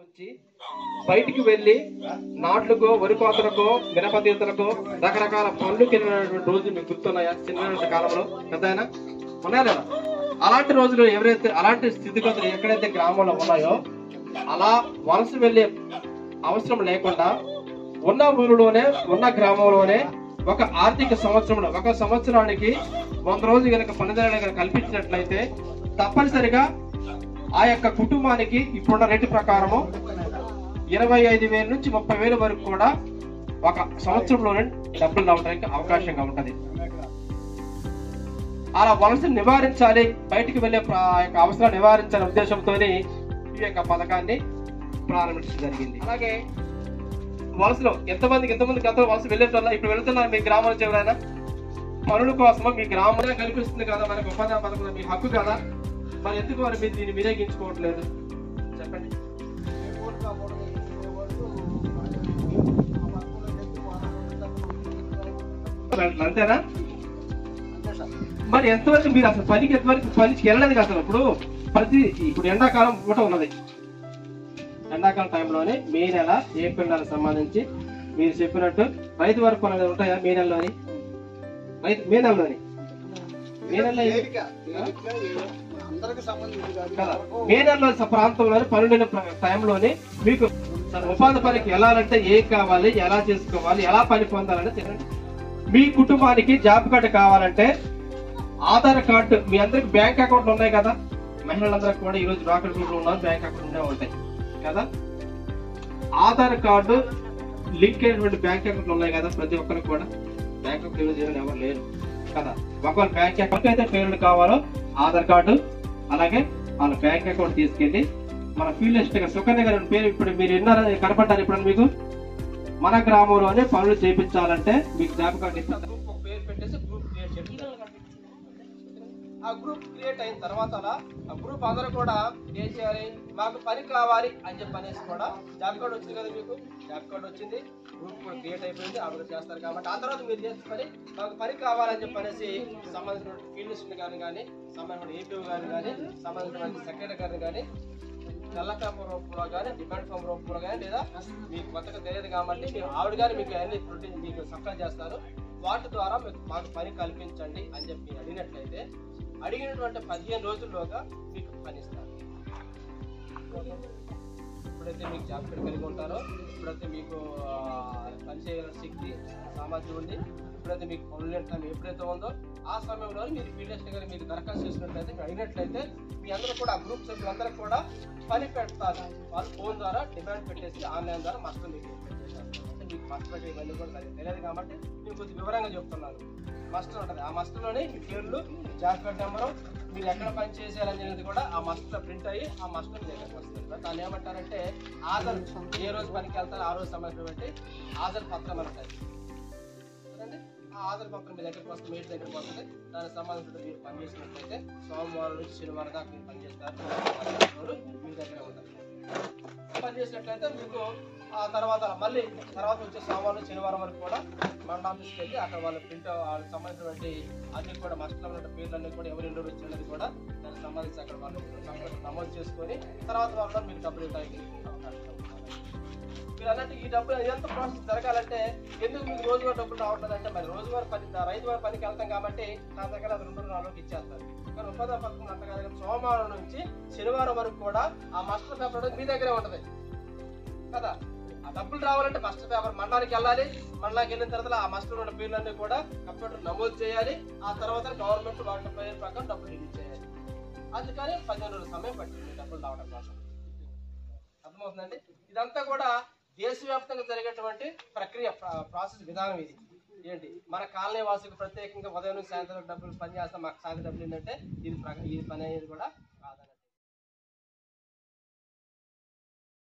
వచ్చి బయటికి వెళ్ళి నాట్లకో వరి కోతలకో మిరప తీతలకో రకరకాల పనులకు వెళ్ళినటువంటి రోజులు మీకు గుర్తున్నాయా? చిన్న కాలంలో పెద్దయినా ఉన్నాయా లేదా? అలాంటి రోజులు ఎవరైతే అలాంటి స్థితిగతులు ఎక్కడైతే గ్రామంలో ఉన్నాయో అలా వలస వెళ్ళే అవసరం లేకుండా ఉన్న ఊరిలోనే ఉన్న గ్రామంలోనే ఒక ఆర్థిక సంవత్సరంలో ఒక సంవత్సరానికి 100 రోజులు కనుక పనిదినాలు కల్పించినట్లయితే తప్పనిసరిగా ఆ యొక్క కుటుంబానికి ఇప్పుడున్న రేటు ప్రకారము 25,000 నుంచి 30,000 వరకు కూడా ఒక సంవత్సరంలోనే డబ్బులు రావడానికి అవకాశంగా ఉంటది. అలా వలస నివారించాలి, బయటికి వెళ్ళే యొక్క అవసరాలు నివారించాలనే ఉద్దేశంతో ఈ యొక్క పథకాన్ని ప్రారంభించడం జరిగింది. అలాగే వలసలో ఎంతమంది గతంలో వలస వెళ్ళేటోళ్ళ ఇప్పుడు వెళ్తున్నారు మీ గ్రామం నుంచి ఎవరైనా పనుల కోసమో మీ గ్రామంలో కనిపిస్తుంది కదా, మనకు ఉపాధి పథకం మీ హక్కు కదా, మరి ఎందుకు మరి మీరు దీన్ని వినియోగించుకోవట్లేదు చెప్పండి. అంతేనా? మరి ఎంతవరకు మీరు అసలు పనికి వెళ్ళలేదు కదా. ఇప్పుడు ఎండాకాలం పూట ఉన్నది, ఎండాకాలం టైంలోనే మే నెల ఏప్రిల్ నెలకు సంబంధించి మీరు చెప్పినట్టు రైతు వర్క్ అనేది ఉంటాయా మే నెలలోని? మే నెలలోని మే నెలలో ప్రాంతంలోని పనులైన టైంలోని మీకు ఉపాధి పనికి వెళ్ళాలంటే ఏం కావాలి, ఎలా చేసుకోవాలి, ఎలా పని పొందాలంటే తెలియండి. మీ కుటుంబానికి జాబ్ కార్డు కావాలంటే ఆధార్ కార్డు, మీ అందరికి బ్యాంక్ అకౌంట్లు ఉన్నాయి కదా, మహిళలందరికీ కూడా ఈ రోజు డాక్టర్ గ్రూప్ లో ఉన్నారు, బ్యాంక్ అకౌంట్ ఉంటాయి కదా. ఆధార్ కార్డు లింక్ అయినటువంటి బ్యాంక్ అకౌంట్లు ఉన్నాయి కదా, ప్రతి ఒక్కరికి కూడా బ్యాంక్ అకౌంట్ యూజ్ చేయడం ఎవరు లేరు కదా. ఒకవేళ బ్యాంక్ అకౌంట్ అయితే పేర్లు కావాలో ఆధార్ కార్డు అలాగే వాళ్ళ బ్యాంక్ అకౌంట్ తీసుకెళ్లి మన ఫీల్డ్ అసిస్టెంట్ సుకన్య గారి పేరు ఇప్పుడు మీరు విన్నారా, కనపడ్డారు ఇప్పుడు మీకు? మన గ్రామంలోనే పనులు చేయించాలంటే మీకు జాబ్ కార్డు ఇస్తారు, ఒక పేరు పెట్టేసి గ్రూప్ క్రియేట్ చేయాలి. ఆ గ్రూప్ క్రియేట్ అయిన తర్వాత ఆ గ్రూప్ అందరూ కూడా ఏం చేయాలి, మాకు పని కావాలి అని చెప్పి అనేసి కూడా జాబ్ కార్డు వచ్చింది కదా, మీకు జాబ్ కార్డు వచ్చింది, గ్రూప్ కూడా క్రియేట్ అయిపోయింది, ఆవిడ చేస్తారు కాబట్టి ఆ తర్వాత మీరు చేసుకొని మాకు పని కావాలని చెప్పి అనేసి సంబంధించిన ఫీల్డ్ అసిస్టెంట్ గారిని కానీ, సంబంధించిన ఏపీ గారిని కానీ, సంబంధించిన సెక్రటరీ గారిని కానీ, తెల్ల పేపర్ రూపంలో కానీ, డిమాండ్ ఫామ్ రూపంలో కానీ, లేదా మీకు కొత్తగా తెలియదు కాబట్టి మీరు ఆవిడ గారు మీకు అన్ని మీకు సప్లై చేస్తారు, వాటి ద్వారా మాకు పని కల్పించండి అని చెప్పి అడిగినట్లయితే అడిగినటువంటి 15 రోజుల్లోగా మీకు పని ఇస్తారు. ఎప్పుడైతే మీకు జాబ్ కార్డు కలిగి ఉంటారో, ఎప్పుడైతే మీకు పని చేయగల శక్తి సామర్థ్యం ఉంది, ఎప్పుడైతే మీకు పనులు టైం ఎప్పుడైతే ఉందో ఆ సమయంలో మీరు ఫీల్డ్ అసిస్టెంట్ గారు మీరు దరఖాస్తు చేసినట్లయితే మీరు అడిగినట్లయితే మీ అందరూ కూడా ఆ గ్రూప్ సభ్యులందరూ కూడా పని పెడతారు. వాళ్ళు ఫోన్ ద్వారా డిమాండ్ పెట్టేసి ఆన్లైన్ ద్వారా మస్టర్ మీకు మీకు మస్టర్ పెట్టే ఇవన్నీ కూడా తెలియదు కాబట్టి నేను కొద్దిగా వివరంగా చెప్తున్నాను. మస్టర్ ఉంటుంది, ఆ మస్టర్లోనే మీ పేర్లు, జాబ్ కార్డ్ నెంబరు, మీరు ఎక్కడ పని చేశారనేది కూడా ఆ మస్టర్ ప్రింట్ అయ్యి ఆ మస్టర్ దగ్గరికి వస్తుంది. దాన్ని ఏమంటారంటే ఆధార్, ఏ రోజు పనికి వెళ్తారో ఆ రోజు సంబంధించినటువంటి ఆధార్ పత్రం అంటారు కదండి. ఆ ఆధార్ పత్రం మీ దగ్గరికి వస్తుంది, మీ దగ్గరికి వస్తుంది. దానికి సంబంధించిన మీరు పనిచేసినట్లయితే సోమవారం నుంచి శనివారం దాకా మీరు పనిచేస్తారు, మీ దగ్గర ఉంటుంది. పనిచేసినట్లయితే మీకు ఆ తర్వాత వచ్చే సోమవారం శనివారం వరకు కూడా మండల ఆఫీస్కి వెళ్ళి అక్కడ వాళ్ళ ప్రింట్ వాళ్ళకి సంబంధించినటువంటి అన్ని కూడా మస్టర్లో ఉన్న పేర్లన్నీ కూడా ఎవరు ఇండోర్ వచ్చినది కూడా దానికి సంబంధించి అక్కడ వాళ్ళు నమోదు చేసుకొని తర్వాత వాళ్ళు మీకు డబ్బులు ఇవ్వడానికి అవకాశం ఉంటుంది. మీరు అన్నట్టు ఈ డబ్బులు ఎంత ప్రాసెస్ జరగాలంటే ఎందుకు మీకు రోజువారీ డబ్బులు రావట్లేదు అంటే మరి రోజువారీ రైతు వారి పనికి వెళ్తాం కాబట్టి నా దగ్గర అది 2-4 ఇచ్చేస్తారు. కానీ ఉపాధి పథకం అంత కాదు, సోమవారం నుంచి శనివారం వరకు కూడా ఆ మస్టర్ పేపర్ మీ దగ్గరే ఉంటుంది కదా. ఆ డబ్బులు రావాలంటే మస్టర్ పేపర్ మండలానికి వెళ్ళాలి, మండలానికి వెళ్ళిన తర్వాత ఆ మస్టర్ ఉన్న పేర్లన్నీ కూడా కంప్యూటర్ నమోదు చేయాలి, ఆ తర్వాత గవర్నమెంట్ వాటి పేరు ప్రకారం డబ్బులు రిలీజ్ చేయాలి. అందుకని 15 రోజుల సమయం పట్టింది డబ్బులు రావడం కోసం. అర్థమవుతుందండి? ఇదంతా కూడా దేశవ్యాప్తంగా జరిగేటువంటి ప్రక్రియ, ప్రాసెస్ విధానం ఇది. ఏంటి మన కాలనీ వాసులకు ప్రత్యేకంగా ఉదయం నుంచి సాయంత్రం డబ్బులు పని చేస్తాం, మాకు సాయంత్రం డబ్బులు ఏంటంటే ఇది పని అనేది కూడా